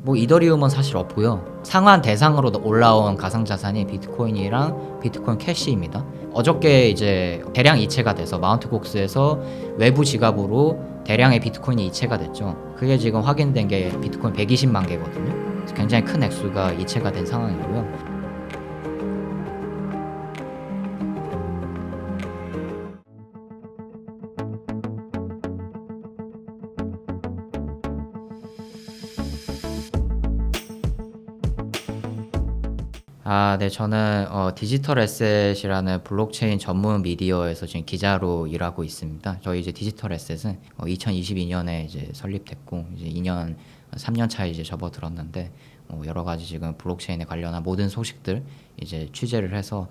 뭐 이더리움은 사실 없고요. 상환 대상으로 올라온 가상자산이 비트코인이랑 비트코인 캐시입니다. 어저께 이제 대량 이체가 돼서 마운트 곡스에서 외부 지갑으로 대량의 비트코인이 이체가 됐죠. 그게 지금 확인된 게 비트코인 120만 개거든요. 굉장히 큰 액수가 이체가 된 상황이고요. 네. 저는 디지털 에셋이라는 블록체인 전문 미디어에서 지금 기자로 일하고 있습니다. 저희 이제 디지털 에셋은 2022년에 이제 설립됐고 이제 3년 차에 이제 접어들었는데 여러 가지 지금 블록체인에 관련한 모든 소식들 이제 취재를 해서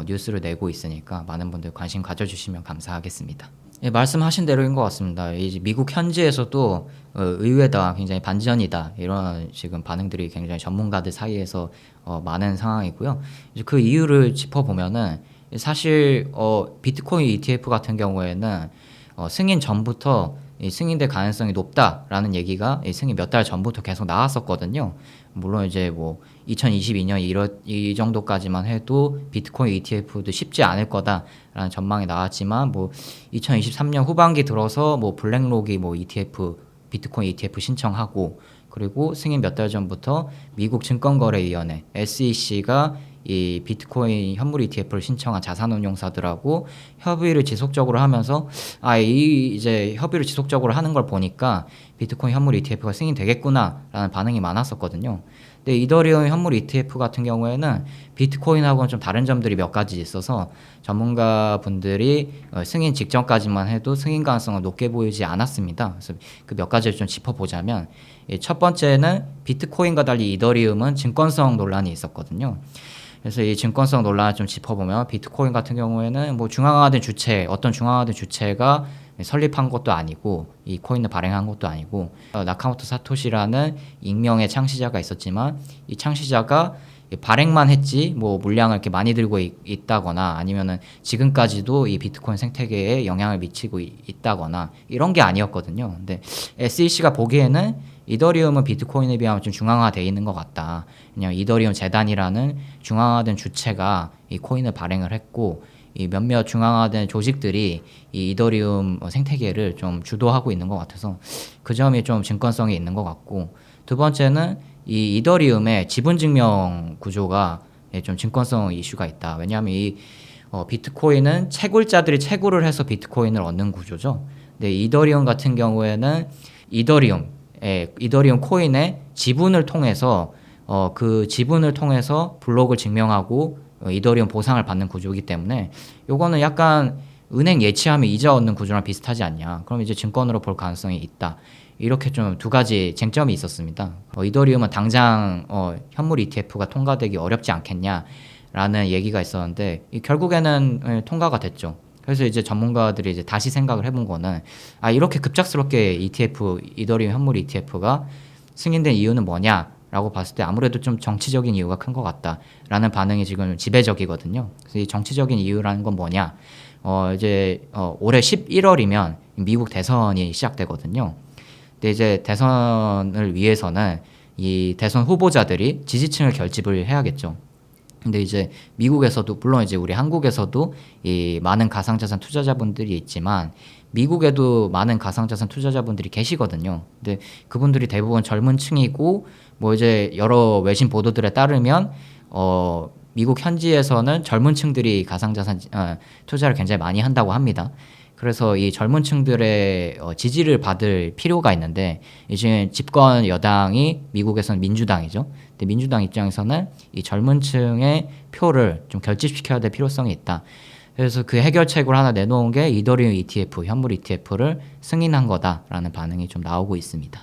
뉴스를 내고 있으니까 많은 분들 관심 가져주시면 감사하겠습니다. 예, 말씀하신 대로인 것 같습니다. 이제 미국 현지에서도 의외다, 굉장히 반전이다 이런 지금 반응들이 굉장히 전문가들 사이에서 많은 상황이고요. 이제 그 이유를 짚어보면은 사실 비트코인 ETF 같은 경우에는 승인 전부터 승인될 가능성이 높다라는 얘기가 승인 몇 달 전부터 계속 나왔었거든요. 물론 이제 뭐 2022년 이 정도까지만 해도 비트코인 ETF도 쉽지 않을 거다라는 전망이 나왔지만 뭐 2023년 후반기 들어서 뭐 블랙록이 뭐 ETF 비트코인 ETF 신청하고 그리고 승인 몇 달 전부터 미국 증권거래위원회 SEC가 이 비트코인 현물 ETF를 신청한 자산운용사들하고 협의를 지속적으로 하면서 이제 협의를 지속적으로 하는 걸 보니까 비트코인 현물 ETF가 승인되겠구나라는 반응이 많았었거든요. 근데 이더리움 현물 ETF 같은 경우에는 비트코인하고는 좀 다른 점들이 몇 가지 있어서 전문가분들이 승인 직전까지만 해도 승인 가능성을 높게 보이지 않았습니다. 그래서 그 몇 가지를 좀 짚어보자면 첫 번째는 비트코인과 달리 이더리움은 증권성 논란이 있었거든요. 그래서 이 증권성 논란을 좀 짚어보면 비트코인 같은 경우에는 뭐 어떤 중앙화된 주체가 설립한 것도 아니고 이 코인을 발행한 것도 아니고 나카모토 사토시라는 익명의 창시자가 있었지만 이 창시자가 발행만 했지 뭐 물량을 이렇게 많이 들고 있다거나 아니면은 지금까지도 이 비트코인 생태계에 영향을 미치고 있다거나 이런 게 아니었거든요. 근데 SEC가 보기에는 이더리움은 비트코인에 비하면 좀 중앙화되어 있는 것 같다. 그냥 이더리움 재단이라는 중앙화된 주체가 이 코인을 발행을 했고 이 몇몇 중앙화된 조직들이 이 이더리움 생태계를 좀 주도하고 있는 것 같아서 그 점이 좀 증권성이 있는 것 같고 두 번째는 이 이더리움의 지분 증명 구조가 좀 증권성 이슈가 있다. 왜냐하면 이 비트코인은 채굴자들이 채굴을 해서 비트코인을 얻는 구조죠. 근데 이더리움 같은 경우에는 이더리움 코인의 지분을 통해서 그 지분을 통해서 블록을 증명하고 이더리움 보상을 받는 구조이기 때문에 요거는 약간 은행 예치하면 이자 얻는 구조랑 비슷하지 않냐. 그럼 이제 증권으로 볼 가능성이 있다. 이렇게 좀 두 가지 쟁점이 있었습니다. 이더리움은 당장 현물 ETF가 통과되기 어렵지 않겠냐라는 얘기가 있었는데 결국에는 통과가 됐죠. 그래서 이제 전문가들이 이제 다시 생각을 해본 거는 이렇게 급작스럽게 이더리움 현물 ETF가 승인된 이유는 뭐냐라고 봤을 때 아무래도 좀 정치적인 이유가 큰 것 같다라는 반응이 지금 지배적이거든요. 그래서 이 정치적인 이유라는 건 뭐냐? 이제 올해 11월이면 미국 대선이 시작되거든요. 근데 이제 대선을 위해서는 이 대선 후보자들이 지지층을 결집을 해야겠죠. 근데 이제 미국에서도 물론 이제 우리 한국에서도 이 많은 가상자산 투자자분들이 있지만 미국에도 많은 가상자산 투자자분들이 계시거든요. 근데 그분들이 대부분 젊은 층이고 뭐 이제 여러 외신 보도들에 따르면 미국 현지에서는 젊은 층들이 가상자산 투자를 굉장히 많이 한다고 합니다. 그래서 이 젊은 층들의 지지를 받을 필요가 있는데 이제 집권 여당이 미국에서는 민주당이죠. 근데 민주당 입장에서는 이 젊은 층의 표를 좀 결집시켜야 될 필요성이 있다. 그래서 그 해결책을 하나 내놓은 게 이더리움 ETF, 현물 ETF를 승인한 거다라는 반응이 좀 나오고 있습니다.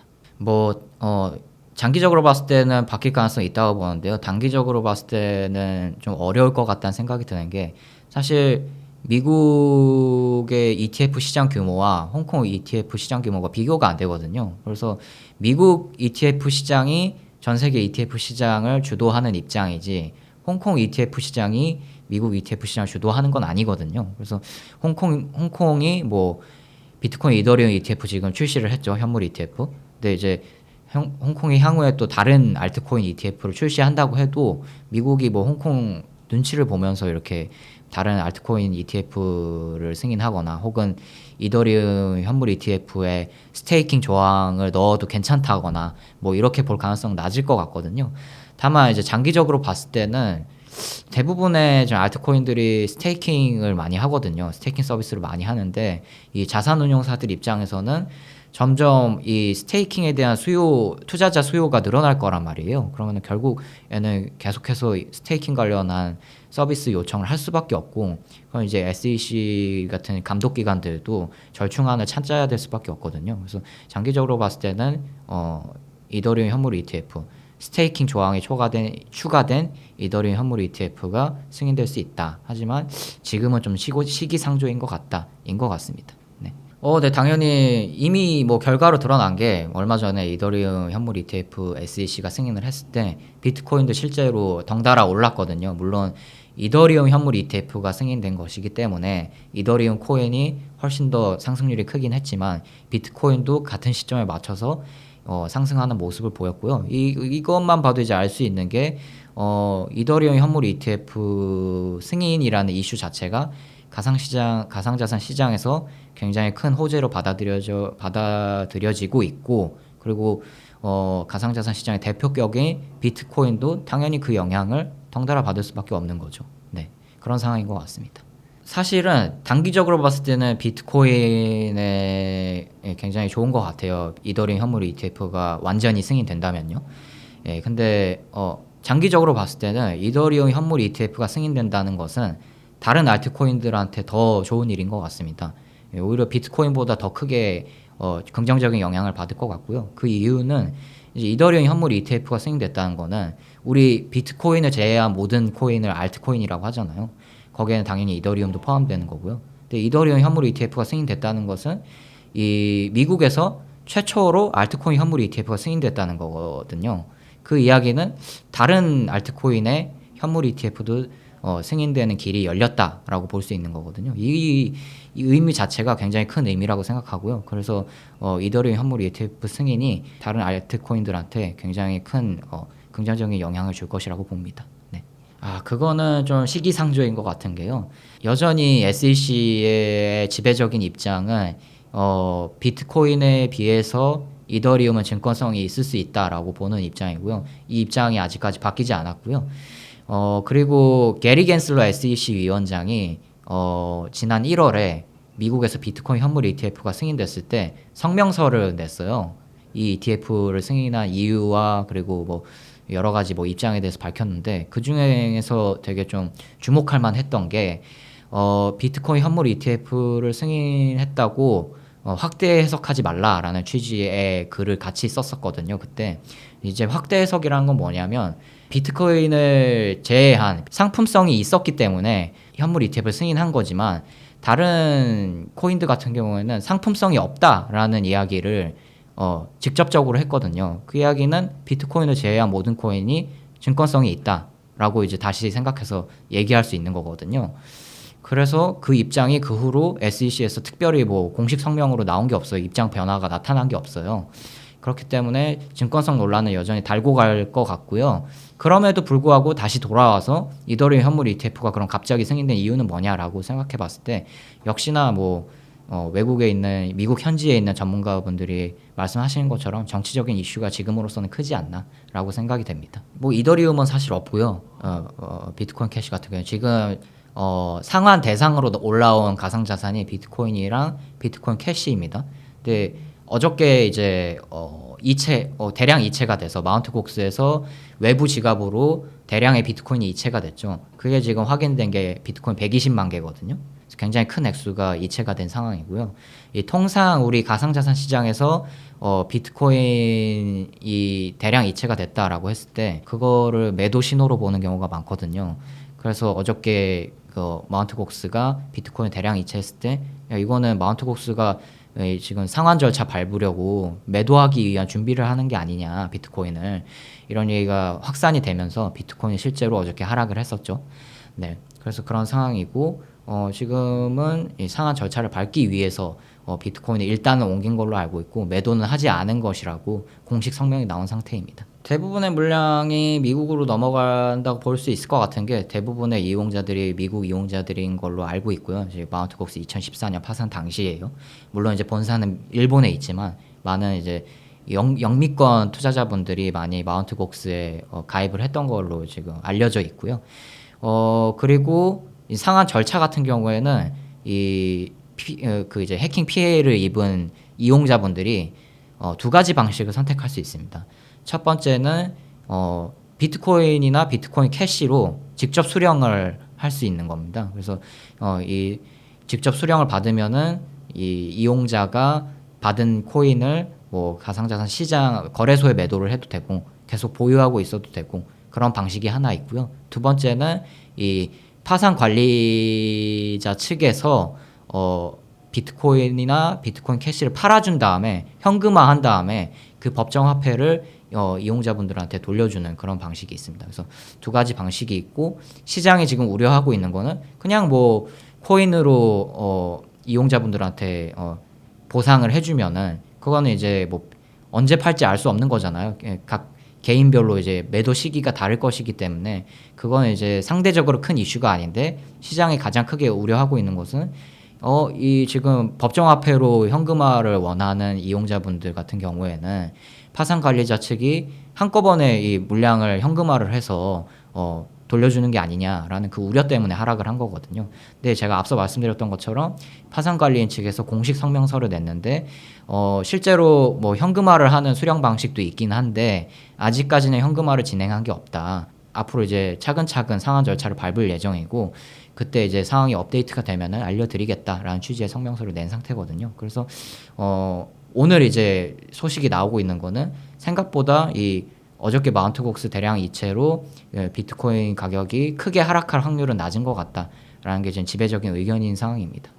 장기적으로 봤을 때는 바뀔 가능성이 있다고 보는데요. 단기적으로 봤을 때는 좀 어려울 것 같다는 생각이 드는 게 사실 미국의 ETF 시장 규모와 홍콩 ETF 시장 규모가 비교가 안 되거든요. 그래서 미국 ETF 시장이 전 세계 ETF 시장을 주도하는 입장이지 홍콩 ETF 시장이 미국 ETF 시장을 주도하는 건 아니거든요. 그래서 홍콩이 뭐 비트코인 이더리움 ETF 지금 출시를 했죠. 현물 ETF. 근데 이제 홍콩이 향후에 또 다른 알트코인 ETF를 출시한다고 해도 미국이 뭐 홍콩 눈치를 보면서 이렇게 다른 알트코인 ETF를 승인하거나 혹은 이더리움 현물 ETF에 스테이킹 조항을 넣어도 괜찮다거나 뭐 이렇게 볼 가능성 낮을 것 같거든요. 다만 이제 장기적으로 봤을 때는 대부분의 좀 알트코인들이 스테이킹을 많이 하거든요. 스테이킹 서비스를 많이 하는데 이 자산운용사들 입장에서는 점점 이 스테이킹에 대한 투자자 수요가 늘어날 거란 말이에요. 그러면 결국에는 계속해서 스테이킹 관련한 서비스 요청을 할 수밖에 없고, 그럼 이제 SEC 같은 감독기관들도 절충안을 찾아야 될 수밖에 없거든요. 그래서 장기적으로 봤을 때는 이더리움 현물 ETF, 스테이킹 조항이 추가된 이더리움 현물 ETF가 승인될 수 있다. 하지만 지금은 좀 시기상조인 것 같습니다. 네, 당연히 이미 뭐 결과로 드러난 게 얼마 전에 이더리움 현물 ETF SEC가 승인을 했을 때 비트코인도 실제로 덩달아 올랐거든요. 물론 이더리움 현물 ETF가 승인된 것이기 때문에 이더리움 코인이 훨씬 더 상승률이 크긴 했지만 비트코인도 같은 시점에 맞춰서 상승하는 모습을 보였고요. 이것만 봐도 이제 알 수 있는 게 이더리움 현물 ETF 승인이라는 이슈 자체가 가상자산 시장에서 굉장히 큰 호재로 받아들여지고 있고, 그리고 가상자산 시장의 대표격인 비트코인도 당연히 그 영향을 덩달아 받을 수밖에 없는 거죠. 네, 그런 상황인 것 같습니다. 사실은 단기적으로 봤을 때는 비트코인에 굉장히 좋은 것 같아요. 이더리움 현물 ETF가 완전히 승인된다면요. 예, 근데 장기적으로 봤을 때는 이더리움 현물 ETF가 승인된다는 것은 다른 알트코인들한테 더 좋은 일인 것 같습니다. 오히려 비트코인보다 더 크게 긍정적인 영향을 받을 것 같고요. 그 이유는 이제 이더리움 현물 ETF가 승인됐다는 거는 우리 비트코인을 제외한 모든 코인을 알트코인이라고 하잖아요. 거기에는 당연히 이더리움도 포함되는 거고요. 근데 이더리움 현물 ETF가 승인됐다는 것은 이 미국에서 최초로 알트코인 현물 ETF가 승인됐다는 거거든요. 그 이야기는 다른 알트코인의 현물 ETF도 승인되는 길이 열렸다라고 볼 수 있는 거거든요. 이 의미 자체가 굉장히 큰 의미라고 생각하고요. 그래서 이더리움 현물 ETF 승인이 다른 알트코인들한테 굉장히 큰 긍정적인 영향을 줄 것이라고 봅니다. 네. 그거는 좀 시기상조인 것 같은 게요. 여전히 SEC의 지배적인 입장은 비트코인에 비해서 이더리움은 증권성이 있을 수 있다라고 보는 입장이고요. 이 입장이 아직까지 바뀌지 않았고요. 그리고 게리 겐슬러 SEC 위원장이 지난 1월에 미국에서 비트코인 현물 ETF가 승인됐을 때 성명서를 냈어요. 이 ETF를 승인한 이유와 그리고 뭐 여러 가지 뭐 입장에 대해서 밝혔는데, 그 중에서 되게 좀 주목할 만했던 게 비트코인 현물 ETF를 승인했다고 확대 해석하지 말라라는 취지의 글을 같이 썼었거든요. 그때 이제 확대 해석이라는 건 뭐냐면 비트코인을 제외한 상품성이 있었기 때문에 현물 ETF를 승인한 거지만 다른 코인들 같은 경우에는 상품성이 없다라는 이야기를 직접적으로 했거든요. 그 이야기는 비트코인을 제외한 모든 코인이 증권성이 있다라고 이제 다시 생각해서 얘기할 수 있는 거거든요. 그래서 그 입장이 그 후로 SEC에서 특별히 뭐 공식 성명으로 나온 게 없어요. 입장 변화가 나타난 게 없어요. 그렇기 때문에 증권성 논란은 여전히 달고 갈 것 같고요. 그럼에도 불구하고 다시 돌아와서 이더리움 현물 ETF가 그럼 갑자기 승인된 이유는 뭐냐라고 생각해 봤을 때 역시나 뭐 외국에 있는 미국 현지에 있는 전문가분들이 말씀하시는 것처럼 정치적인 이슈가 지금으로서는 크지 않나라고 생각이 됩니다. 뭐 이더리움은 사실 없고요. 비트코인 캐시 같은 경우는 지금 상환 대상으로 올라온 가상자산이 비트코인이랑 비트코인 캐시입니다. 근데 어저께 이제 대량 이체가 돼서 마운트 곡스에서 외부 지갑으로 대량의 비트코인이 이체가 됐죠. 그게 지금 확인된 게 비트코인 120만 개거든요. 굉장히 큰 액수가 이체가 된 상황이고요. 통상 우리 가상자산 시장에서 비트코인이 대량 이체가 됐다라고 했을 때 그거를 매도 신호로 보는 경우가 많거든요. 그래서 어저께 마운트 곡스가 비트코인 대량 이체했을 때 이거는 마운트 곡스가 지금 상환 절차 밟으려고 매도하기 위한 준비를 하는 게 아니냐, 비트코인을, 이런 얘기가 확산이 되면서 비트코인이 실제로 어저께 하락을 했었죠. 네, 그래서 그런 상황이고 지금은 이 상한 절차를 밟기 위해서 비트코인을 일단은 옮긴 걸로 알고 있고 매도는 하지 않은 것이라고 공식 성명이 나온 상태입니다. 대부분의 물량이 미국으로 넘어간다고 볼 수 있을 것 같은 게 대부분의 이용자들이 미국 이용자들인 걸로 알고 있고요. 이제 마운트 곡스 2014년 파산 당시에요. 물론 이제 본사는 일본에 있지만 많은 이제 영미권 투자자분들이 많이 마운트 곡스에 가입을 했던 걸로 지금 알려져 있고요. 그리고 이 상한 절차 같은 경우에는 그 이제 해킹 피해를 입은 이용자분들이 두 가지 방식을 선택할 수 있습니다. 첫 번째는 비트코인이나 비트코인 캐시로 직접 수령을 할 수 있는 겁니다. 그래서 이 직접 수령을 받으면은 이 이용자가 받은 코인을 뭐 가상자산 시장 거래소에 매도를 해도 되고 계속 보유하고 있어도 되고 그런 방식이 하나 있고요. 두 번째는 이 파산 관리자 측에서 비트코인이나 비트코인 캐시를 팔아준 다음에 현금화한 다음에 그 법정 화폐를 이용자분들한테 돌려주는 그런 방식이 있습니다. 그래서 두 가지 방식이 있고 시장이 지금 우려하고 있는 거는 그냥 뭐 코인으로 이용자분들한테 보상을 해주면은 그거는 이제 뭐 언제 팔지 알 수 없는 거잖아요. 각 개인별로 이제 매도 시기가 다를 것이기 때문에 그거는 이제 상대적으로 큰 이슈가 아닌데 시장이 가장 크게 우려하고 있는 것은 이 지금 법정화폐로 현금화를 원하는 이용자분들 같은 경우에는 파산 관리자 측이 한꺼번에 이 물량을 현금화를 해서 돌려주는 게 아니냐라는 그 우려 때문에 하락을 한 거거든요. 근데 제가 앞서 말씀드렸던 것처럼 파산 관리인 측에서 공식 성명서를 냈는데 실제로 뭐 현금화를 하는 수령 방식도 있긴 한데 아직까지는 현금화를 진행한 게 없다. 앞으로 이제 차근차근 상한 절차를 밟을 예정이고 그때 이제 상황이 업데이트가 되면은 알려드리겠다라는 취지의 성명서를 낸 상태거든요. 그래서 오늘 이제 소식이 나오고 있는 거는 생각보다 이 어저께 마운트 곡스 대량 이체로 비트코인 가격이 크게 하락할 확률은 낮은 것 같다라는 게 지금 지배적인 의견인 상황입니다.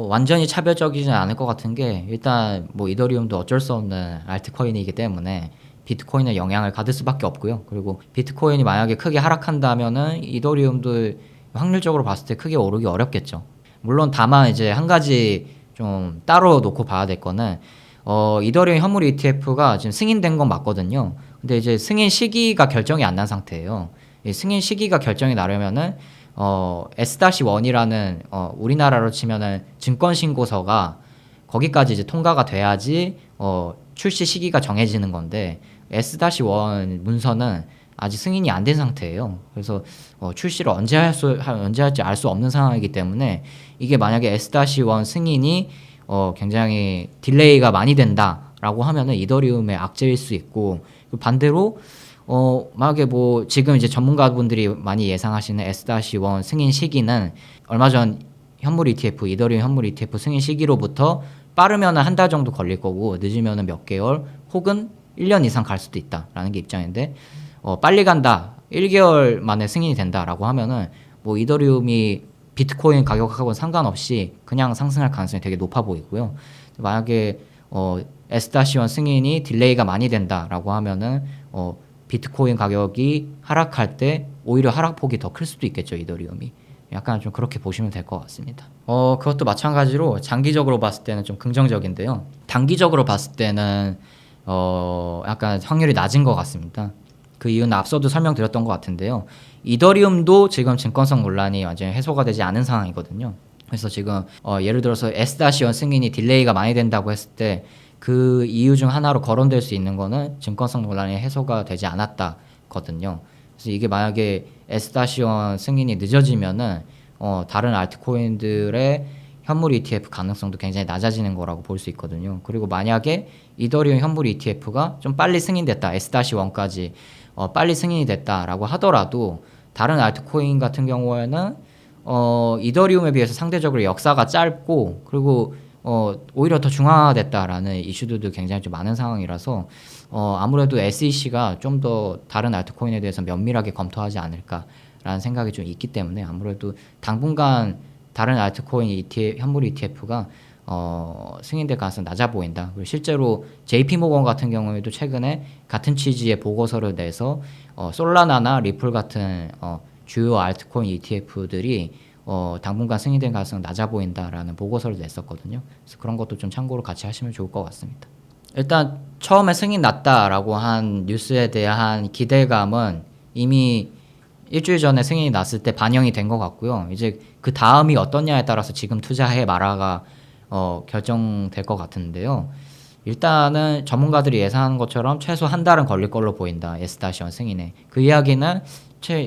완전히 차별적이지는 않을 것 같은 게 일단 뭐 이더리움도 어쩔 수 없는 알트코인이기 때문에 비트코인에 영향을 받을 수밖에 없고요. 그리고 비트코인이 만약에 크게 하락한다면은 이더리움도 확률적으로 봤을 때 크게 오르기 어렵겠죠. 물론 다만 이제 한 가지 좀 따로 놓고 봐야 될 거는 이더리움 현물 ETF가 지금 승인된 건 맞거든요. 근데 이제 승인 시기가 결정이 안 난 상태예요. 이 승인 시기가 결정이 나려면은 S-1이라는 우리나라로 치면은 증권 신고서가 거기까지 이제 통과가 돼야지 출시 시기가 정해지는 건데 S-1 문서는 아직 승인이 안 된 상태예요. 그래서 출시를 언제 할지 알 수 없는 상황이기 때문에 이게 만약에 S-1 승인이 굉장히 딜레이가 많이 된다라고 하면은 이더리움의 악재일 수 있고 반대로 만약에 뭐 지금 이제 전문가분들이 많이 예상하시는 S-1 승인 시기는 얼마 전 현물 ETF 이더리움 현물 ETF 승인 시기로부터 빠르면은 한 달 정도 걸릴 거고 늦으면은 몇 개월 혹은 1년 이상 갈 수도 있다라는 게 입장인데 빨리 간다 1개월 만에 승인이 된다라고 하면은 뭐 이더리움이 비트코인 가격하고는 상관없이 그냥 상승할 가능성이 되게 높아 보이고요. 만약에 S-1 승인이 딜레이가 많이 된다라고 하면은 비트코인 가격이 하락할 때 오히려 하락폭이 더 클 수도 있겠죠, 이더리움이. 약간 좀 그렇게 보시면 될 것 같습니다. 그것도 마찬가지로 장기적으로 봤을 때는 좀 긍정적인데요. 단기적으로 봤을 때는 약간 확률이 낮은 것 같습니다. 그 이유는 앞서도 설명드렸던 것 같은데요. 이더리움도 지금 증권성 논란이 완전히 해소가 되지 않은 상황이거든요. 그래서 지금 예를 들어서 S-1 승인이 딜레이가 많이 된다고 했을 때 그 이유 중 하나로 거론될 수 있는 거는 증권성 논란이 해소가 되지 않았다거든요. 그래서 이게 만약에 S-1 승인이 늦어지면은 다른 알트코인들의 현물 ETF 가능성도 굉장히 낮아지는 거라고 볼 수 있거든요. 그리고 만약에 이더리움 현물 ETF가 좀 빨리 승인됐다, S-1까지 빨리 승인이 됐다라고 하더라도 다른 알트코인 같은 경우에는 이더리움에 비해서 상대적으로 역사가 짧고 그리고 오히려 더 중화됐다라는 이슈들도 굉장히 좀 많은 상황이라서 아무래도 SEC가 좀 더 다른 알트코인에 대해서 면밀하게 검토하지 않을까라는 생각이 좀 있기 때문에 아무래도 당분간 다른 알트코인 ETF, 현물 ETF가 승인될 가능성이 낮아 보인다. 그리고 실제로 JP모건 같은 경우에도 최근에 같은 취지의 보고서를 내서 솔라나나 리플 같은 주요 알트코인 ETF들이 당분간 승인될 가능성이 낮아 보인다라는 보고서를 냈었거든요. 그래서 그런 것도 좀 참고로 같이 하시면 좋을 것 같습니다. 일단 처음에 승인 났다라고 한 뉴스에 대한 기대감은 이미 일주일 전에 승인이 났을 때 반영이 된 것 같고요. 이제 그 다음이 어떠냐에 따라서 지금 투자해 마라가 결정될 것 같은데요. 일단은 전문가들이 예상하는 것처럼 최소 한 달은 걸릴 걸로 보인다. S-1 승인에. 그 이야기는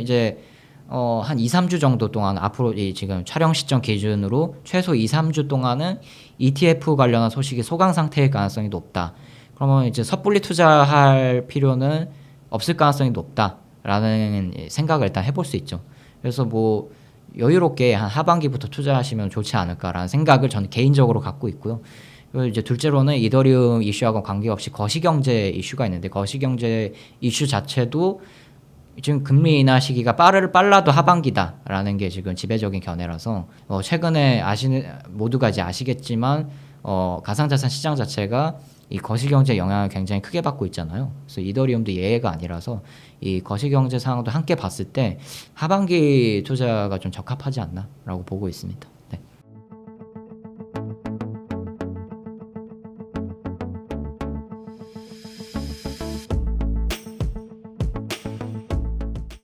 이제 한 2, 3주 정도 동안 앞으로 이 지금 촬영 시점 기준으로 최소 2, 3주 동안은 ETF 관련한 소식이 소강 상태일 가능성이 높다. 그러면 이제 섣불리 투자할 필요는 없을 가능성이 높다라는 생각을 일단 해볼 수 있죠. 그래서 뭐 여유롭게 한 하반기부터 투자하시면 좋지 않을까라는 생각을 저는 개인적으로 갖고 있고요. 그리고 이제 둘째로는 이더리움 이슈하고 관계없이 거시경제 이슈가 있는데 거시경제 이슈 자체도 지금 금리 인하 시기가 빨라도 하반기다라는 게 지금 지배적인 견해라서 최근에 모두가 이제 아시겠지만 가상자산 시장 자체가 이 거시경제 영향을 굉장히 크게 받고 있잖아요. 그래서 이더리움도 예외가 아니라서 이 거시경제 상황도 함께 봤을 때 하반기 투자가 좀 적합하지 않나라고 보고 있습니다.